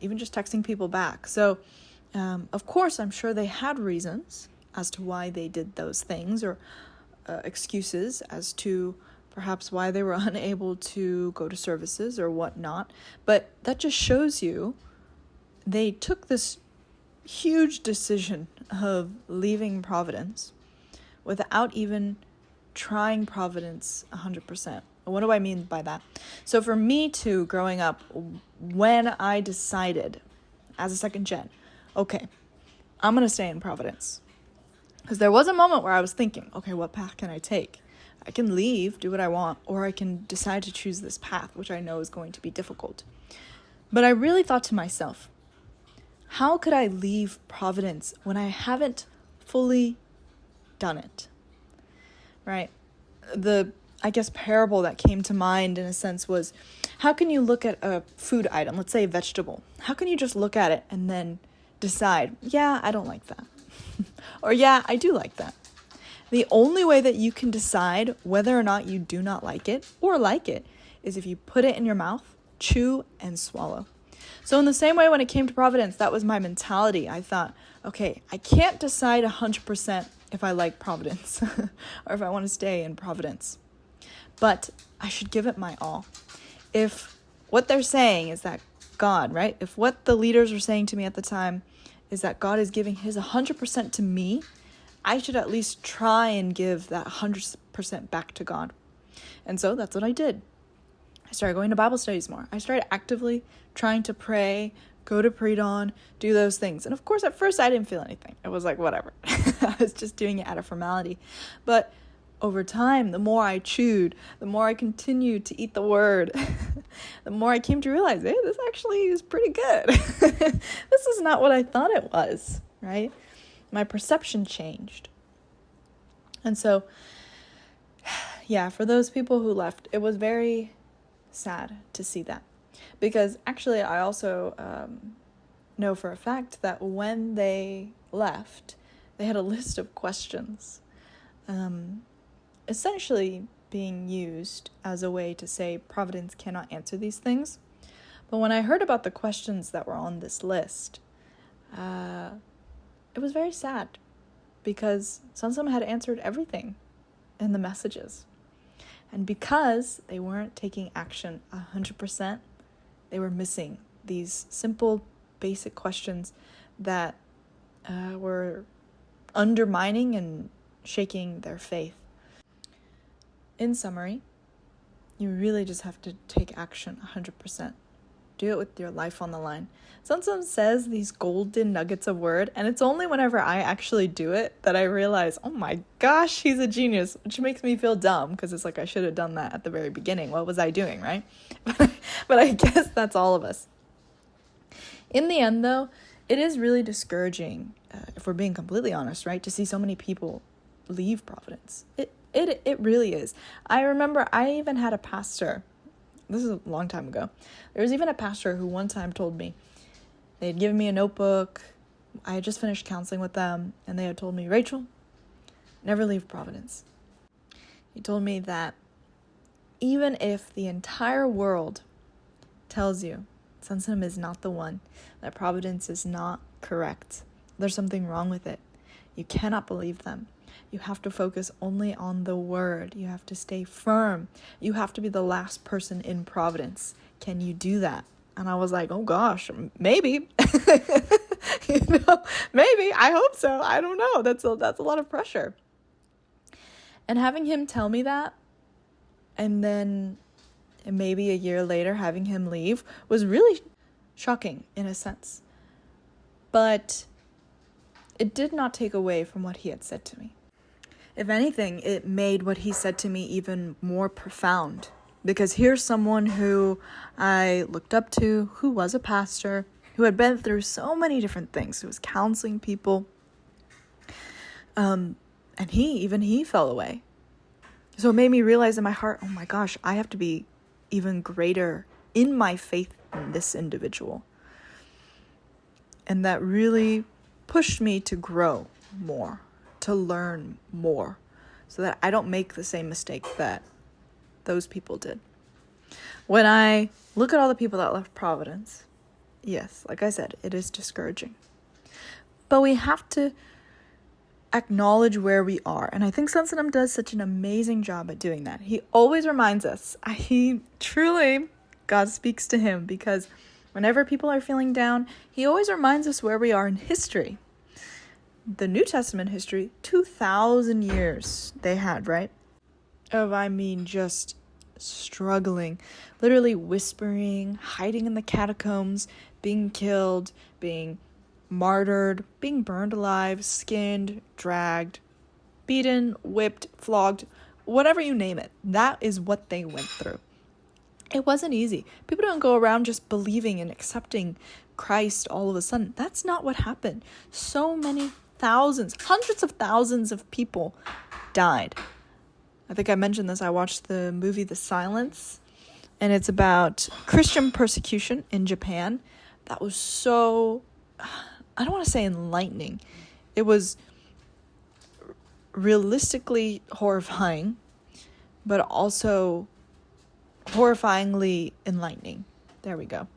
even just texting people back. So, of course, I'm sure they had reasons as to why they did those things, or excuses as to perhaps why they were unable to go to services or whatnot. But that just shows you they took this huge decision of leaving Providence without even trying Providence 100%. What do I mean by that? So for me too, growing up, when I decided as a second gen, okay, I'm going to stay in Providence. Because there was a moment where I was thinking, okay, what path can I take? I can leave, do what I want, or I can decide to choose this path, which I know is going to be difficult. But I really thought to myself, how could I leave Providence when I haven't fully done it? Right? The, I guess, parable that came to mind in a sense was, how can you look at a food item, let's say a vegetable? How can you just look at it and then decide, yeah, I don't like that. Or yeah, I do like that. The only way that you can decide whether or not you do not like it or like it is if you put it in your mouth, chew, and swallow. So in the same way, when it came to Providence, that was my mentality. I thought, okay, I can't decide 100% if I like Providence or if I want to stay in Providence. But I should give it my all. If what they're saying is that God, right? If what the leaders were saying to me at the time is that God is giving his 100% to me, I should at least try and give that 100% back to God. And so that's what I did. I started going to Bible studies more. I started actively trying to pray, go to pre-dawn, do those things. And of course, at first I didn't feel anything. It was like, whatever. I was just doing it out of formality. But over time, the more I chewed, the more I continued to eat the word, the more I came to realize, hey, this actually is pretty good. This is not what I thought it was, right? My perception changed. And so, yeah, for those people who left, it was very sad to see that. Because actually, I also know for a fact that when they left, they had a list of questions, essentially being used as a way to say Providence cannot answer these things. But when I heard about the questions that were on this list, it was very sad, because some of them had answered everything in the messages. And because they weren't taking action 100%, they were missing these simple, basic questions that were undermining and shaking their faith. In summary, you really just have to take action 100%. Do it with your life on the line. Someone says these golden nuggets of word, and it's only whenever I actually do it that I realize, oh my gosh, he's a genius, which makes me feel dumb, because it's like I should have done that at the very beginning. What was I doing, right? But I guess that's all of us. In the end, though, it is really discouraging, if we're being completely honest, right, to see so many people leave Providence. It really is. I remember I even had a pastor. This is a long time ago. There was even a pastor who one time told me, they had given me a notebook. I had just finished counseling with them, and they had told me, Rachel, never leave Providence. He told me that even if the entire world tells you Sunsim is not the one, that Providence is not correct, there's something wrong with it, you cannot believe them. You have to focus only on the word. You have to stay firm. You have to be the last person in Providence. Can you do that? And I was like, oh gosh, maybe. Maybe. I hope so. I don't know. That's a lot of pressure. And having him tell me that, and then maybe a year later having him leave, was really shocking in a sense. But it did not take away from what he had said to me. If anything, it made what he said to me even more profound. Because here's someone who I looked up to, who was a pastor, who had been through so many different things, who was counseling people. And he fell away. So it made me realize in my heart, oh my gosh, I have to be even greater in my faith in this individual. And that really pushed me to grow more, to learn more, so that I don't make the same mistake that those people did. When I look at all the people that left Providence, yes, like I said, it is discouraging. But we have to acknowledge where we are. And I think Sansanam does such an amazing job at doing that. He always reminds us. He truly, God speaks to him, because whenever people are feeling down, he always reminds us where we are in history. The New Testament history, 2,000 years they had, right? Just struggling, literally whispering, hiding in the catacombs, being killed, being martyred, being burned alive, skinned, dragged, beaten, whipped, flogged, whatever you name it. That is what they went through. It wasn't easy. People don't go around just believing and accepting Christ all of a sudden. That's not what happened. So many thousands, hundreds of thousands of people died. I think I mentioned this. I watched the movie The Silence, and it's about Christian persecution in Japan. That was so, I don't want to say enlightening. It was realistically horrifying, but also horrifyingly enlightening. There we go.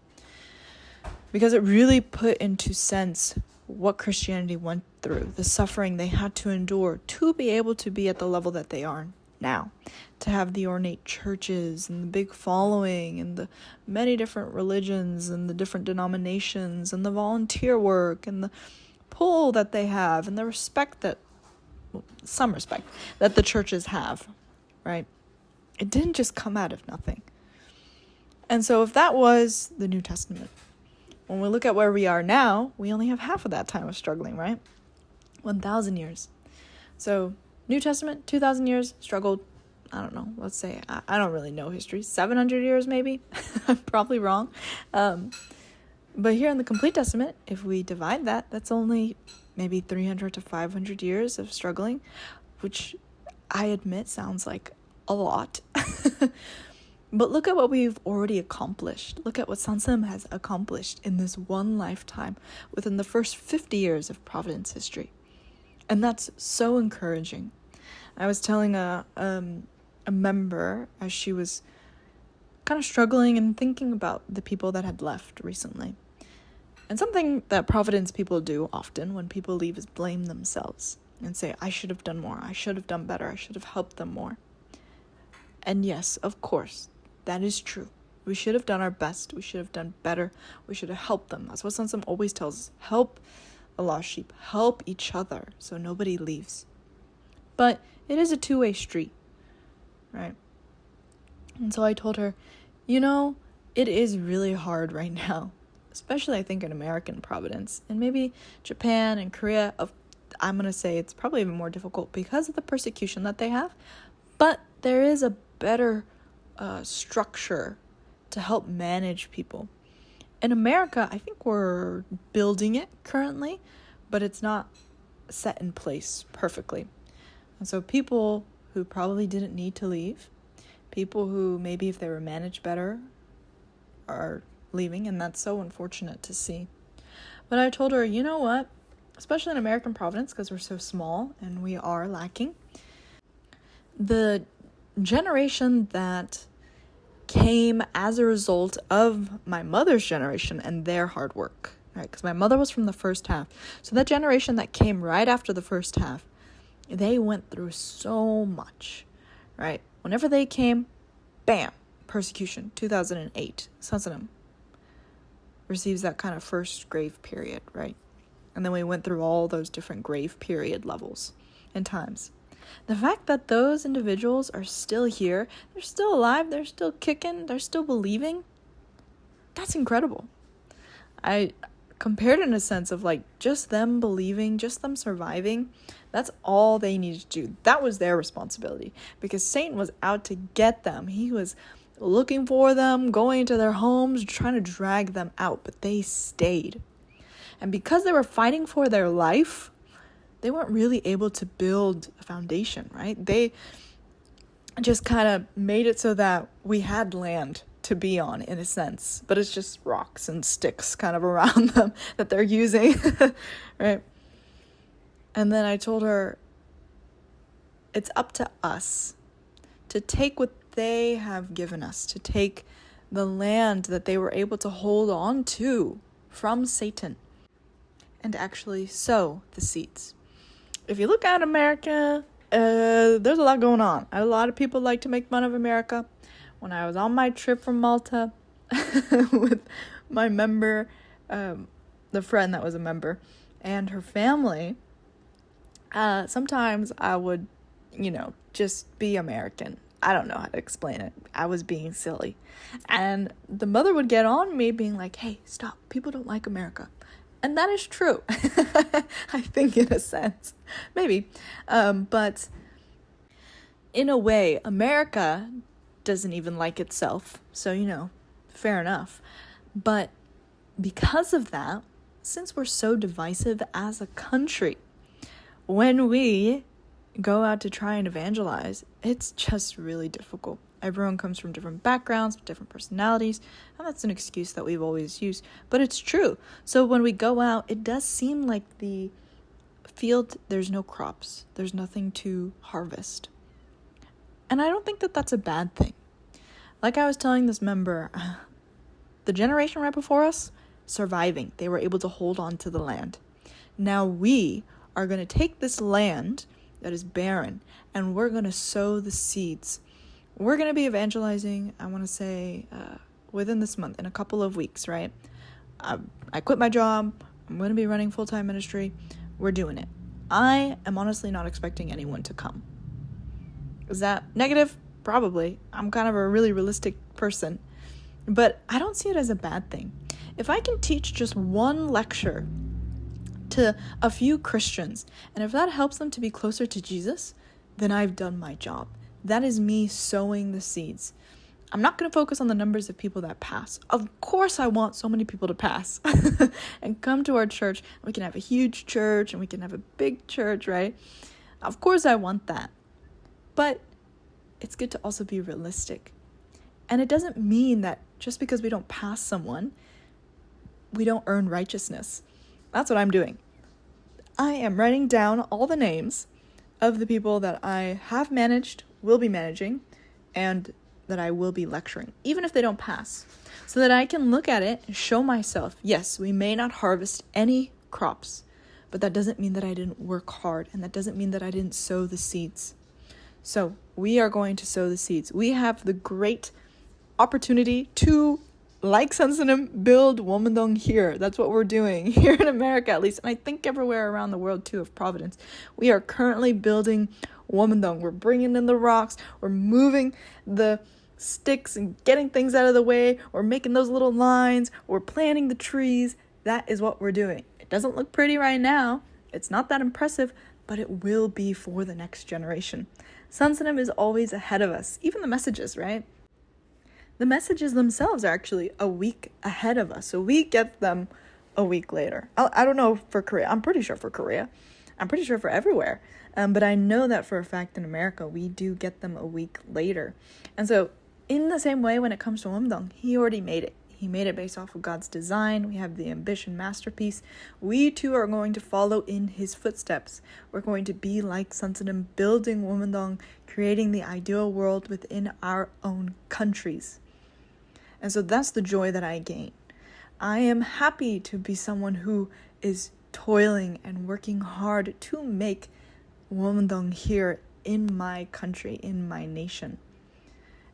Because it really put into sense what Christianity went through, the suffering they had to endure to be able to be at the level that they are now, to have the ornate churches and the big following and the many different religions and the different denominations and the volunteer work and the pull that they have and the respect that, some respect that the churches have, right? It didn't just come out of nothing. And so if that was the New Testament, when we look at where we are now, we only have half of that time of struggling, right? 1,000 years. So New Testament, 2,000 years, struggled, I don't know, let's say, I don't really know history, 700 years maybe? I'm probably wrong. But here in the Complete Testament, if we divide that, that's only maybe 300 to 500 years of struggling, which I admit sounds like a lot. But look at what we've already accomplished. Look at what Sansanam has accomplished in this one lifetime within the first 50 years of Providence history. And that's so encouraging. I was telling a member as she was kind of struggling and thinking about the people that had left recently. And something that Providence people do often when people leave is blame themselves and say, I should have done more. I should have done better. I should have helped them more. And yes, of course, that is true. We should have done our best. We should have done better. We should have helped them. That's what Sansanam always tells us. Help a lost sheep. Help each other so nobody leaves. But it is a two-way street, right? And so I told her, it is really hard right now, especially I think in American Providence and maybe Japan and Korea. I'm going to say it's probably even more difficult because of the persecution that they have. But there is a better structure to help manage people. In America, I think we're building it currently, but it's not set in place perfectly. And so people who probably didn't need to leave, people who maybe if they were managed better are leaving, and that's so unfortunate to see. But I told her, you know what? Especially in American Providence, because we're so small and we are lacking, the generation that came as a result of my mother's generation and their hard work, right? Because my mother was from the first half. So that generation that came right after the first half, they went through so much, right? Whenever they came, bam, persecution, 2008, Sansanam receives that kind of first grave period, right? And then we went through all those different grave period levels and times. The fact that those individuals are still here, they're still alive, they're still kicking, they're still believing, that's incredible. compared in a sense of like just them believing, just them surviving, that's all they needed to do. That was their responsibility, because Satan was out to get them. He was looking for them, going into their homes, trying to drag them out, but they stayed. And because they were fighting for their life, they weren't really able to build a foundation, right? They just kind of made it so that we had land to be on, in a sense, but it's just rocks and sticks kind of around them that they're using, right? And then I told her, it's up to us to take what they have given us, to take the land that they were able to hold on to from Satan and actually sow the seeds. If you look at America, there's a lot going on. A lot of people like to make fun of America. When I was on my trip from Malta with my member, the friend that was a member, and her family, sometimes I would, just be American. I don't know how to explain it. I was being silly. And the mother would get on me being like, hey, stop. People don't like America. And that is true. I think in a sense. Maybe. But in a way, America doesn't even like itself. So, fair enough. But because of that, since we're so divisive as a country, when we go out to try and evangelize, it's just really difficult. Everyone comes from different backgrounds, different personalities, and that's an excuse that we've always used, but it's true. So when we go out, it does seem like the field, there's no crops, there's nothing to harvest. And I don't think that that's a bad thing. Like I was telling this member, the generation right before us, surviving. They were able to hold on to the land. Now we are going to take this land that is barren, and we're going to sow the seeds. We're going to be evangelizing, I want to say, within this month, in a couple of weeks, right? I quit my job. I'm going to be running full-time ministry. We're doing it. I am honestly not expecting anyone to come. Is that negative? Probably. I'm kind of a really realistic person. But I don't see it as a bad thing. If I can teach just one lecture to a few Christians, and if that helps them to be closer to Jesus, then I've done my job. That is me sowing the seeds. I'm not going to focus on the numbers of people that pass. Of course, I want so many people to pass and come to our church. We can have a huge church and we can have a big church, right? Of course, I want that. But it's good to also be realistic. And it doesn't mean that just because we don't pass someone, we don't earn righteousness. That's what I'm doing. I am writing down all the names of the people that I have managed, will be managing, and that I will be lecturing, even if they don't pass, so that I can look at it and show myself, yes, we may not harvest any crops, but that doesn't mean that I didn't work hard, and that doesn't mean that I didn't sow the seeds. So we are going to sow the seeds. We have the great opportunity to, like Sansanam, build Womandong here. That's what we're doing here in America, at least, and I think everywhere around the world too, of Providence. We are currently building Womandong. We're bringing in the rocks. We're moving the sticks and getting things out of the way. We're making those little lines. We're planting the trees. That is what we're doing. It doesn't look pretty right now. It's not that impressive, but it will be for the next generation. Sansanam is always ahead of us. Even the messages, right? The messages themselves are actually a week ahead of us. So we get them a week later. I don't know for Korea. I'm pretty sure for Korea. I'm pretty sure for everywhere. But I know that for a fact in America, we do get them a week later. And so in the same way, when it comes to Womandong, he already made it. He made it based off of God's design. We have the ambition masterpiece. We too are going to follow in his footsteps. We're going to be like Sansanam, building Womandong, creating the ideal world within our own countries. And so that's the joy that I gain. I am happy to be someone who is toiling and working hard to make Womandong here in my country, in my nation.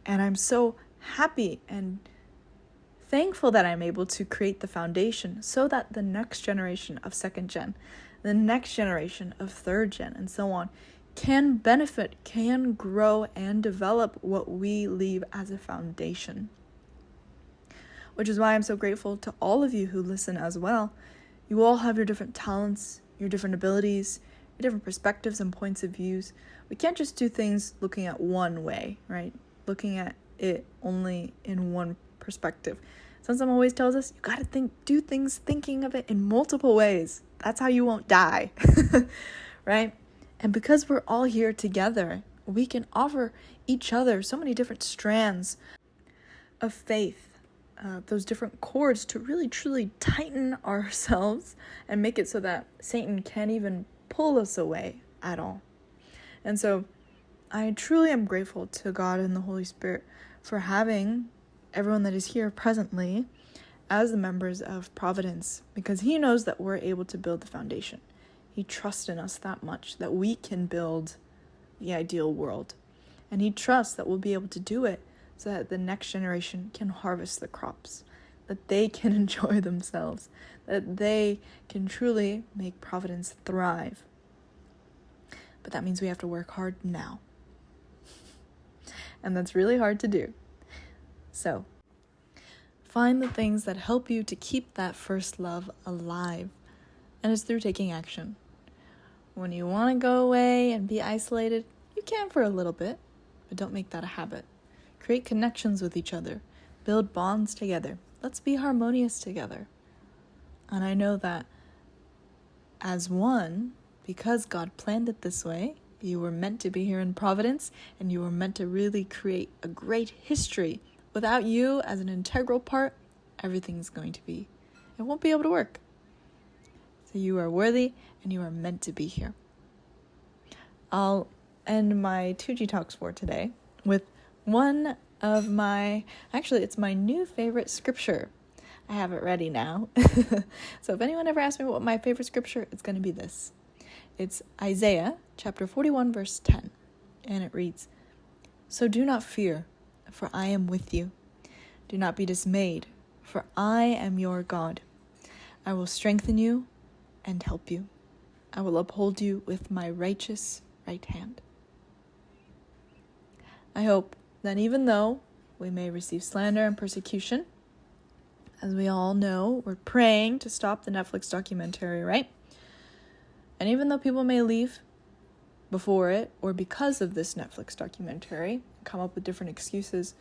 And I'm so happy and thankful that I'm able to create the foundation so that the next generation of second gen, the next generation of third gen, and so on, can benefit, can grow, and develop what we leave as a foundation. which is why I'm so grateful to all of you who listen as well. You all have your different talents, your different abilities, your different perspectives and points of views. We can't just do things looking at one way, right? Looking at it only in one perspective. Someone always tells us, you gotta do things thinking of it in multiple ways. That's how you won't die, right? And because we're all here together, we can offer each other so many different strands of faith, those different cords to really truly tighten ourselves and make it so that Satan can't even pull us away at all. And so I truly am grateful to God and the Holy Spirit for having everyone that is here presently as the members of Providence, because he knows that we're able to build the foundation. He trusts in us that much that we can build the ideal world. And he trusts that we'll be able to do it so that the next generation can harvest the crops, that they can enjoy themselves, that they can truly make Providence thrive. But that means we have to work hard now. And that's really hard to do. So, find the things that help you to keep that first love alive. And it's through taking action. When you want to go away and be isolated, you can for a little bit, but don't make that a habit. Create connections with each other. Build bonds together. Let's be harmonious together. And I know that as one, because God planned it this way, you were meant to be here in Providence, and you were meant to really create a great history. Without you as an integral part, everything's going to be, it won't be able to work. So you are worthy and you are meant to be here. I'll end my 2G Talks for today with one of it's my new favorite scripture. I have it ready now. So if anyone ever asks me what my favorite scripture, it's going to be this. It's Isaiah chapter 41 verse 10. And it reads, "So do not fear, for I am with you. Do not be dismayed, for I am your God. I will strengthen you and help you. I will uphold you with my righteous right hand." I hope that even though we may receive slander and persecution, as we all know, we're praying to stop the Netflix documentary, right? And even though people may leave before it or because of this Netflix documentary, come up with different excuses,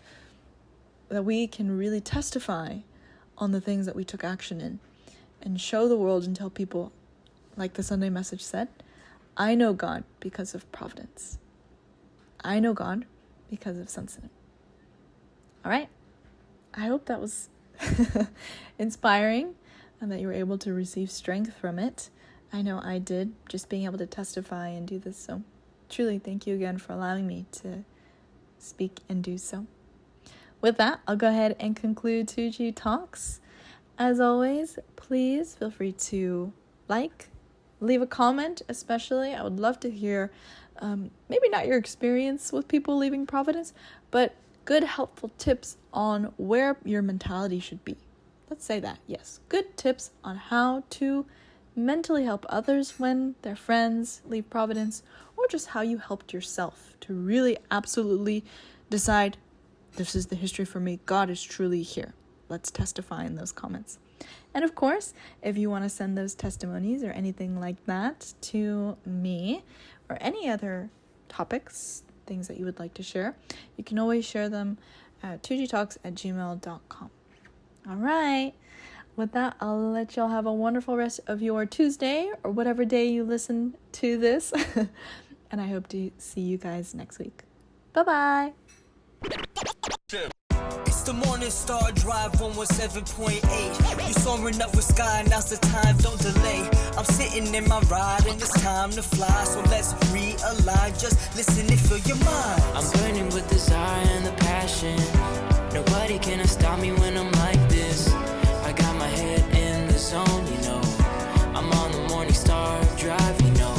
that we can really testify on the things that we took action in and show the world and tell people, like the Sunday message said, I know God because of Providence. I know God because of Sunset. All right. I hope that was inspiring and that you were able to receive strength from it. I know I did, just being able to testify and do this. So truly, thank you again for allowing me to speak and do so. With that, I'll go ahead and conclude 2G Talks. As always, please feel free to leave a comment, especially. I would love to hear, maybe not your experience with people leaving Providence, but good, helpful tips on where your mentality should be. Let's say that, yes. Good tips on how to mentally help others when their friends leave Providence, or just how you helped yourself to really absolutely decide, this is the history for me. God is truly here. Let's testify in those comments. And of course, if you want to send those testimonies or anything like that to me, or any other topics, things that you would like to share, you can always share them at 2gtalks@gmail.com. All right. With that, I'll let y'all have a wonderful rest of your Tuesday or whatever day you listen to this. And I hope to see you guys next week. Bye-bye. It's the Morning Star Drive 117.8. You soaring up with sky, now's the time, don't delay. I'm sitting in my ride and it's time to fly. So let's realign, just listen and feel your mind. I'm burning with desire and the passion. Nobody can stop me when I'm like this. I got my head in the zone, you know. I'm on the Morning Star Drive, you know.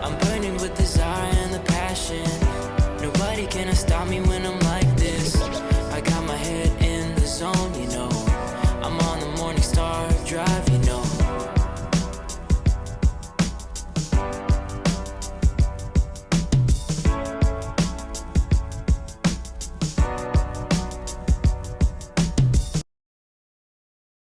I'm burning with desire and the passion. Nobody can stop me when I'm like this. I got my head in the zone, you know. I'm on the Morning Star Drive.